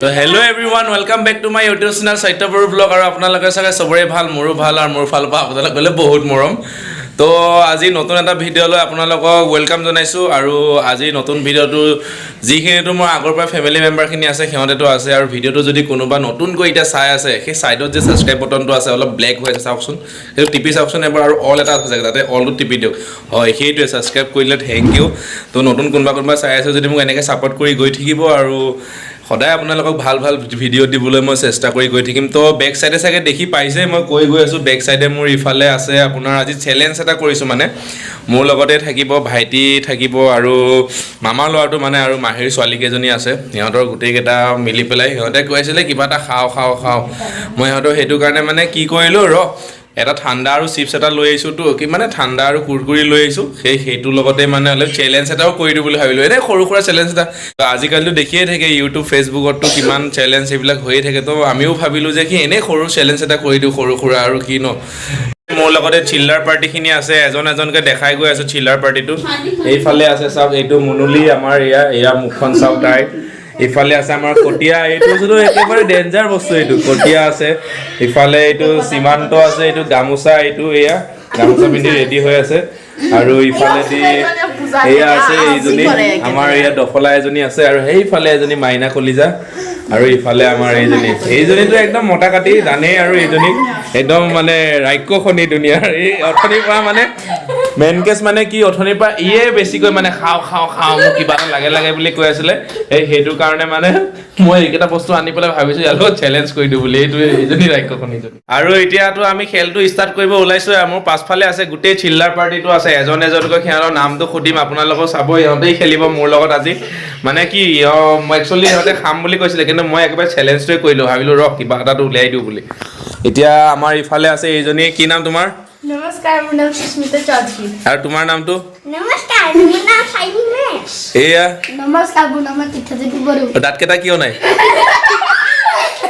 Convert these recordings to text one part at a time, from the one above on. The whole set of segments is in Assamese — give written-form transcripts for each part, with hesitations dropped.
So hello everyone, welcome back to my YouTube channel Satyaborovlogs আৰু আপোনালোকে চাগে সবৰে ভাল মোৰো ভাল আৰু মোৰ ফালৰ পৰা আপোনালোক গলে বহুত মৰম তো আজি নতুন এটা ভিডিও লৈ আপোনালোকক ওয়েলকাম জনাইছো আৰু আজি নতুন ভিডিওটো যিখিনিটো মোৰ আগৰ পৰা ফ্যামিলি মেম্বাৰ খিনি আছে সিহঁতেটো আছে আৰু ভিডিওটো যদি কোনোবা নতুন কৈ এটা চাই আছে সেই সাইডত যে সাবস্ক্ৰাইব বটনটো আছে অলপ ব্ল্যাক হৈ আছে চাওকচোন সেইটো টিপি চাওকচোন এবাৰ আৰু অল এটা আছে তাতে অলটো টিপি দিওক হয় সেইটোৱে সাবস্ক্ৰাইব কৰিলে থ্যাংক ইউ তো নতুন কোনোবা চাই আছে যদি মোক এনেকৈ সাপোৰ্ট কৰি গৈ থাকিব আৰু সদায় আপোনালোকক ভাল ভিডিও দিবলৈ মই চেষ্টা কৰি গৈ থাকিম তো বেক সাইডে সাগে দেখি পাইছে মই গৈ আছো বেক সাইডে মোৰ ইফালে আছে আপোনাৰ আজি চ্যালেঞ্জ এটা কৰিছো মানে মোৰ লগতে থাকিব ভাইটি থাকিব আৰু মামাৰ ল'ৰাটো মানে আৰু মাহিৰ ছোৱালী কেজনী আছে সিহঁতৰ গুটেই কেইটা মিলি পেলাই সিহঁতে কৈছিলে কিবা এটা খাও মই সিহঁতৰ হেতু কাৰণে মানে কি কৰিলো এটা ঠাণ্ডা আৰু চিপছ এটা লৈ আইছো তো কি মানে ঠাণ্ডা আৰু কুৰকুৰি লৈ আইছো হেতু লগতে মানে অলপ চ্যালেঞ্জ এটাও কৰি দিও বুলি ভাবিলো এনে সৰু খুৰা চ্যালেঞ্জ এটা আজিকালিটো দেখিয়ে থাকে ইউটিউব ফেসবুকত তো কিমান চ্যালেঞ্জ এইবিলাক হৈ থাকে তো আমিও ভাবিলো যে কি এনে সৰু চ্যালেঞ্জ এটা কৰি দিও সৰু খুৰা আৰু কি ন মোৰ লগতে চিল্লাৰ পাৰ্টি খিনি আছে এজনকে দেখাই গৈ আছে চিল্লাৰ পাৰ্টিটো এইফালে আছে সব এইটো মুনুলি আমাৰ এয়া মুখখন সব তাই ইফালে আছে আমাৰ কটিয়া এইটো শুধু একেবাৰে ডেঞ্জাৰ বস্তু এইটো কটিয়া আছে ইফালে এইটো সীমান্ত আছে এইটো গামুচা এইটো এয়া গামুচা পিন্ধি ৰেডি হৈ আছে আৰু ইফালে দি এয়া আছে এইজনী আমাৰ এয়া দফলা এজনী আছে আৰু সেইফালে এজনী মাইনা কলিজা আৰু ইফালে আমাৰ এইজনীটো একদম মোটা কাটি জানে আৰু এইজনী একদম মানে ৰাক্ষসনী দুনিয়াৰ এই অথনিৰ পৰা মানে মেন কেছ মানে কি অথনিৰ পৰা ইয়ে বেছিকৈ মানে খাও মোক কিবা লাগে বুলি কৈ আছিলে এই হেতু কাৰণে মানে মই এইকেইটা বস্তু আনি পেলাই ভাবিছো ইয়াৰ লগত চ্যালেঞ্জ কৰি দিও বুলি এইটো এইজনী ৰাক্ষসনী আৰু এতিয়াতো আমি খেলটো ষ্টাৰ্ট কৰিব ওলাইছো মোৰ পাছফালে আছে গোটেই চিল্লাৰ পাৰ্টিটো আছে এজনকৈ সিহঁতৰ নামটো খুদিম আপোনালোকক চাব ইহঁতেই খেলিব মোৰ লগত আজি মানে কি একচুয়ালি ইহঁতে খাম বুলি কৈছিলে কিন্তু মই একেবাৰে চ্যালেঞ্জটোৱে কৰিলো ভাবিলো কিবা এটাটো উলিয়াই দিও বুলি এতিয়া আমাৰ ইফালে আছে এইজনী কি নাম তোমাৰ নমস্কাৰ মোৰ নাম সুস্মিতা চৌধুৰী আৰু তোমাৰ নামটো নমস্কাৰ মোৰ নাম সাইনি মেশ এয়া নমস্কাৰ মোৰ নাম তীৰ্থজ্যোতি বড়ো দাঁত কেইটা কিয় নাই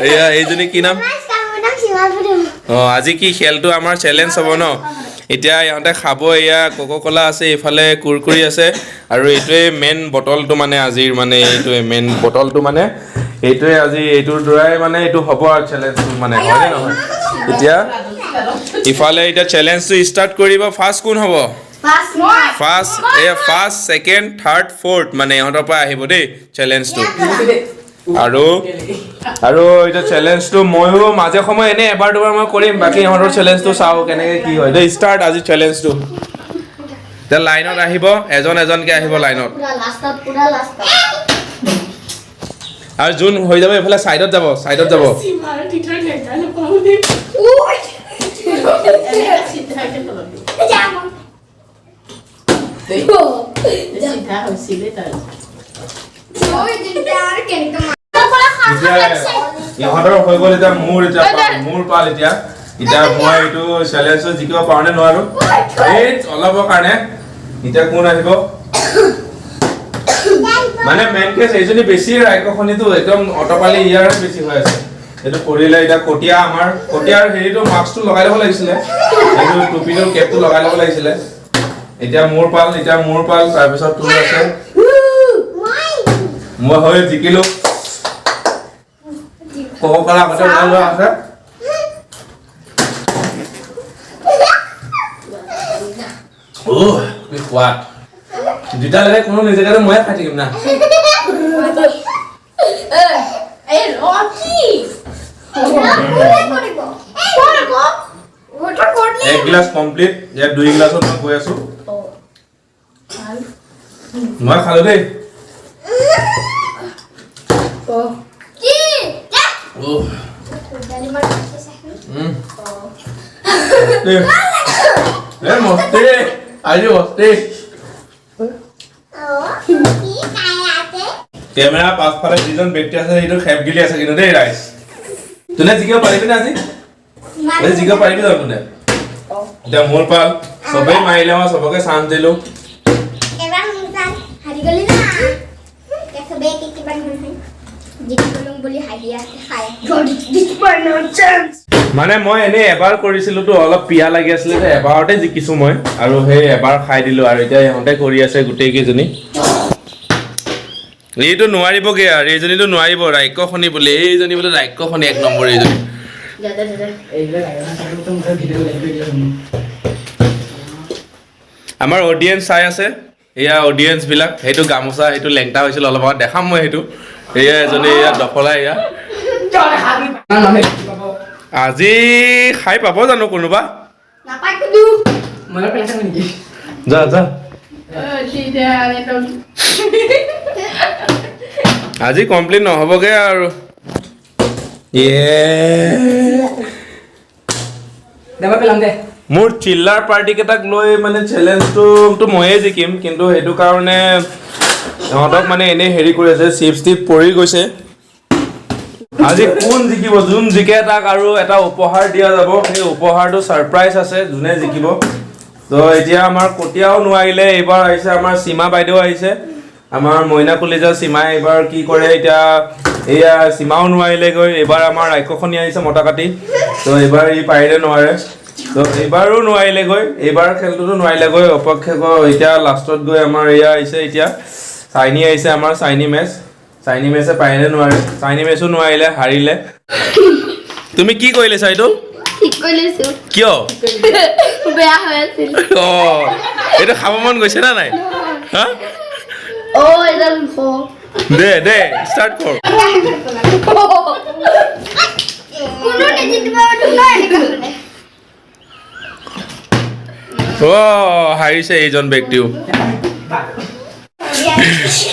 এয়া এইজনী কি নাম নমস্কাৰ মোৰ নাম সীমা বড়ো আজি কি খেলটো আমাৰ চ্যালেঞ্জ হ'ব ন এতিয়া ইহঁতে খাব এয়া কোকোকলা আছে ইফালে কুৰকুৰি আছে আৰু এইটোৱে মেইন বটলটো মানে আজিৰ মানে এইটোৱে মেইন বটলটো মানে এইটোৱে আজি এইটোৰ দ্বাৰাই মানে এইটো হ'ব আৰু চ্যালেঞ্জটো মানে হয় নে নহয় এতিয়া ইফালে এটা চ্যালেঞ্জটো ষ্টাৰ্ট কৰিব ফাৰ্ষ্ট কোন হ'ব ফাৰ্ষ্ট সেকেন্ড থাৰ্ড ফোৰ্থ মানে ইহঁতৰ পৰা আহিব দেই চ্যালেঞ্জটো আৰু এটা চ্যালেঞ্জটো মইও মাজে সময় এনে এবাৰ দুবাৰ মই কৰিম বাকি ইহঁতৰ চ্যালেঞ্জটো চাও কেনেকৈ কি হয় দেই ষ্টাৰ্ট আজি চ্যালেঞ্জটো তে লাইনত আহিব এজনকে আহিব লাইনত পুৰা লাষ্টত আৰু জুন হৈ যাব এফালে সাইডত যাব সীমাৰ তীৰ্থৰ ঠেকা নাপাও দে চিধা হৈছিলে তাৰ ইহঁতৰ হৈ গ'ল এতিয়া মোৰ পাল এতিয়া মই এইটো চ্যালেঞ্জটো জিকিব পাৰো নে নোৱাৰো এই অলপৰ কাৰণে এতিয়া কোন আহিব মানে মেইন কেছ এইজনী বেছি ৰাক্ষসনীটো একদম অটপালি ইয়াৰ বেছি হৈ আছে এইটো কৰিলে এতিয়া কটিয়াৰ হেৰিটো মাস্কটো লগাই ল'ব লাগিছিলে এইটো টুপিটো কেপটো লগাই ল'ব লাগিছিলে এতিয়া মোৰ পাল তাৰপিছত তোৰ আছে মই হৈ জিকিলো কোকোকলা আগতে ওলাই লোৱা আছে কি সোৱাদ দুটা লাগে কোনো নিজেকাৰে ময়ে খাই থাকিম না এক গ্লাস কমপ্লিট ইয়াত 2 গ্লাছত মই গৈ আছো মই খালো দেই মস্তি আজি মস্তি কেমেৰা পাছফালে যিজন ব্যক্তি আছে সেইটো খেপ গিলি আছে কিন্তু দেই ৰাইজ তুনে জিকিব পাৰিবি না আজি জিকিব পাৰিবি জানো তুনে এতিয়া মোৰ পাল সবেই মাৰিলে মই সবকে চান্স দিলো এবাৰ মুতাল হাৰি গলি না সবে কিবা নহয় জিকিবলং বুলি হাইয়া খাই জিকিবৰ নো চান্স মানে মই এনে এবাৰ কৰিছিলো তো অলপ পিয়া লাগি আছিল এবাৰতে জিকিছো মই আৰু সেই এবাৰ খাই দিলো আৰু এতিয়া ইহঁতে কৰি আছে গুটেই কেজনী এইটো নোৱাৰিবগে আৰু এইজনীটো নোৱাৰিব ৰাক্য খনি বোলে এইজনী বোলে ৰাক্য খনি 1 নম্বৰ এইজনী আমাৰ অডিয়েন্স চাই আছে এয়া অডিয়েন্স বিলাক সেইটো গামোচা সেইটো লেংটা হৈছিল অলপ আগত দেখাম মই সেইটো এয়া এজনী এয়া দফলা এয়া আজি খাই পাব জানো কোনোবা নাপাই কুদু মনে পেলাইছে নেকি যা যা আজি কমপ্লিট নহবগে আৰু দেবা পেলাম দে মোৰ চিল্লাৰ পাৰ্টি কেইটাক লৈ মানে চেলেঞ্জটো ময়ে জিকিম কিন্তু সেইটো কাৰণে সিহঁতক মানে এনেই হেৰি কৰি আছে চিপছ টিপ পৰি গৈছে আজি কোন জিকিব যোন জিকে তাক আৰু এটা উপহাৰ দিয়া যাব সেই উপহাৰটো সাৰপ্ৰাইজ আছে যোনে জিকিব তো এতিয়া আমাৰ কটিয়াও নোৱাৰিলে এইবাৰ আহিছে আমাৰ সীমা বাইদেউ আহিছে আমাৰ মইনা কলিজা সীমাই এইবাৰ কি কৰে এতিয়া এয়া সীমাও নোৱাৰিলে গৈ এইবাৰ আমাৰ ৰাক্ষসনী আহিছে মটা কাটি তো এইবাৰ ই পাৰিলে নোৱাৰে তো এইবাৰো নোৱাৰিলে গৈ এইবাৰ খেলটোতো নোৱাৰিলে গৈ অপক্ষে এতিয়া লাষ্টত গৈ আমাৰ এয়া আহিছে এতিয়া চাইনি আহিছে আমাৰ চাইনি মেচে পাৰিলে নোৱাৰে চাইনি মেচো নোৱাৰিলে হাৰিলে তুমি কি কৰিলে চাইটো ঠিক কৰিছো কিয় বেয়া হৈ আছিল এটা খাব মন গৈছে না নাই হা এডাল দে স্টার্ট কর কোনো নেজিতে পাবো না এখানে হাৰিছে এইজন ব্যক্তিও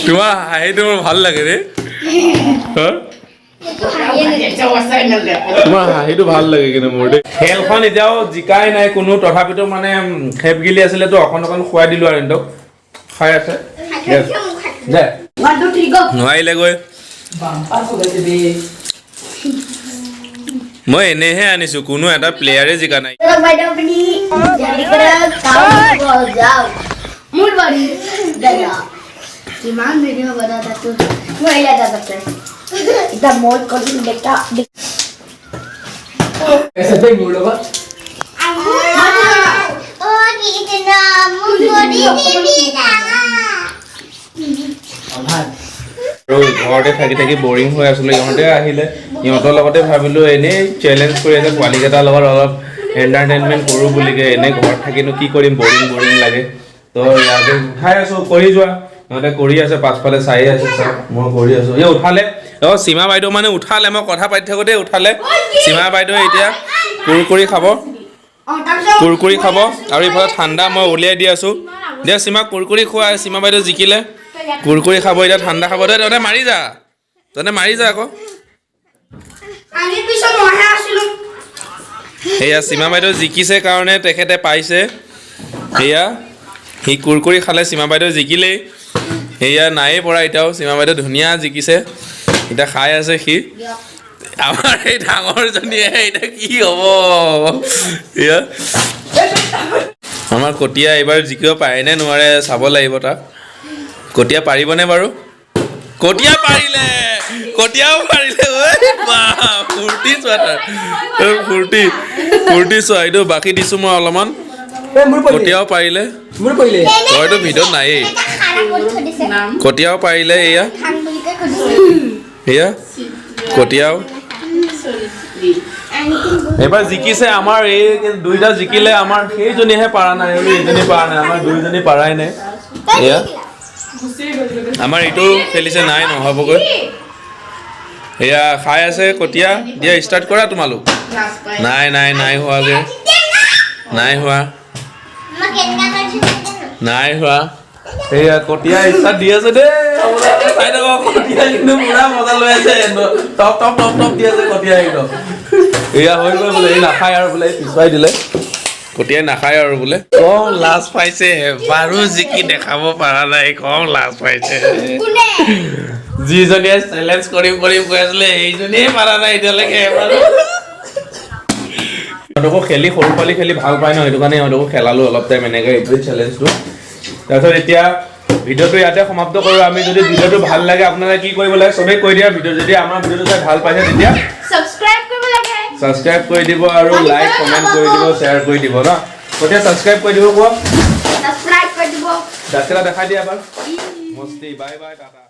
তোমাৰ হাঁহিটো মোৰ ভাল লাগে ৰে তোমাৰ হাঁহিটো ভাল লাগে কিন্তু মোৰ দেই খেলখন এতিয়াও জিকাই নাই কোনো তথাপিতো মানে খেপ গিলি আছিলে তো অকণ খুৱাই দিলো আৰু এন্তক খাই আছে দে নোৱাৰিলে গৈ মই এনেহে আনিছো কোনো এটা প্লেয়াৰে জিকা নাই কিমান ভিডিঅ' বনাতা তো নোৱাৰিলা দাদাতে এটা মত কৰিম দেখা এসে দেই মোৰ লগত কি কিনা মুখ কৰি দিবি না আৰু ঘৰতে থাকি থাকি বৰিং হৈ আছিলে ইহঁতে আহিলে ইহঁতৰ লগতে ভাবিলো এনেই চেলেঞ্জ কৰি আছে পোৱালিকেইটাৰ লগত অলপ এণ্টাৰটেইনমেণ্ট কৰোঁ বুলিকে এনেই ঘৰত থাকিনো কি কৰিম বৰিং লাগে তো ইয়াতে উঠাই আছো কৰি যোৱা ইহঁতে কৰি আছে পাছফালে চাই আছে চব মই কৰি আছো এই উঠালে সীমা বাইদেউ মানে উঠালে মই কথা পাতি থাকোঁতে উঠালে সীমা বাইদেউ এতিয়া কুৰকুৰি খাব আৰু ইফালে ঠাণ্ডা মই উলিয়াই দি আছো দিয়া সীমা কুৰকুৰি খোৱা সীমা বাইদেউ জিকিলে কুৰকুৰি খাব এতিয়া ঠাণ্ডা খাব দে তহঁতে মাৰি যা আকৌ সেয়া সীমা বাইদেউ জিকিছে কাৰণে তেখেতে পাইছে সেয়া সি কুৰকুৰি খালে সীমা বাইদেউ জিকিলেই সেয়া নায়ে পৰা এতিয়াও সীমা বাইদেউ ধুনীয়া জিকিছে এতিয়া খাই আছে সি আমাৰ এই ডাঙৰজনীয়ে এতিয়া কি হ'ব এয়া আমাৰ কটীয়া এইবাৰ জিকিব পাৰে নে নোৱাৰে চাব লাগিব তাক কটীয়া পাৰিবনে বাৰু কটীয়াও পাৰিলে ফূৰ্তি চোৱা তাৰ ফূৰ্তি চোৱা এইটো বাকী দিছোঁ মই অলপমান কটীয়াও পাৰিলে তইতো ভিডিঅ'ত নায়েই কটীয়াও পাৰিলে এয়া কটীয়াও এইবাৰ জিকিছে আমাৰ এই দুইটা জিকিলে আমাৰ সেইজনীহে পাৰা নাই এইজনী পাৰা নাই আমাৰ দুইজনী পাৰাই নাই এয়া আমাৰ এইটো খেলিছে নাই নহ'বগৈ এয়া খাই আছে কটীয়া দিয়া ষ্টাৰ্ট কৰা তোমালোক নাই হোৱাগৈ নাই হোৱা এয়া কটীয়া ষ্টাৰ্ট দি আছে দেই চাই থাকক কটীয়া কিন্তু পুৰা মজা লৈ আছে টপ দি আছে কটীয়া একদম এয়া হৈ গ'ল বোলে এই নাখায় আৰু বোলে পিছুৱাই দিলে কটীয়াই নাখায় আৰু বোলে কম লাজ পাইছে এবাৰো জিকি দেখাব পৰা নাই কম লাজ পাইছে যিজনীয়ে চেলেঞ্জ কৰিম কৈ আছিলে সেইজনীয়ে পাৰা নাই এতিয়ালৈকে এবাৰো সিহঁতকো খেলি সৰু পোৱালি খেলি ভাল পায় ন সেইটো কাৰণে সিহঁতকো খেলালো অলপ টাইম এনেকৈ এইটোৱে চেলেঞ্জটো তাৰপিছত এতিয়া ভিডিঅ'টো ইয়াতে সমাপ্ত কৰোঁ আমি যদি ভিডিঅ'টো ভাল লাগে আপোনালোকে কি কৰিব লাগে চবেই কৈ দিয়া ভিডিঅ' যদি আমাৰ ভিডিঅ'টো চাই ভাল পাইছে তেতিয়া ছাবস্ক্ৰাইব কৰি দিব আৰু লাইক কমেণ্ট কৰি দিব শ্বেয়াৰ কৰি দিব ন গতিকে ছাবস্ক্ৰাইব কৰি দিব কোৱা দাঁতকেইটা দেখাই দিয়া এবাৰ মস্তি বাই টাটা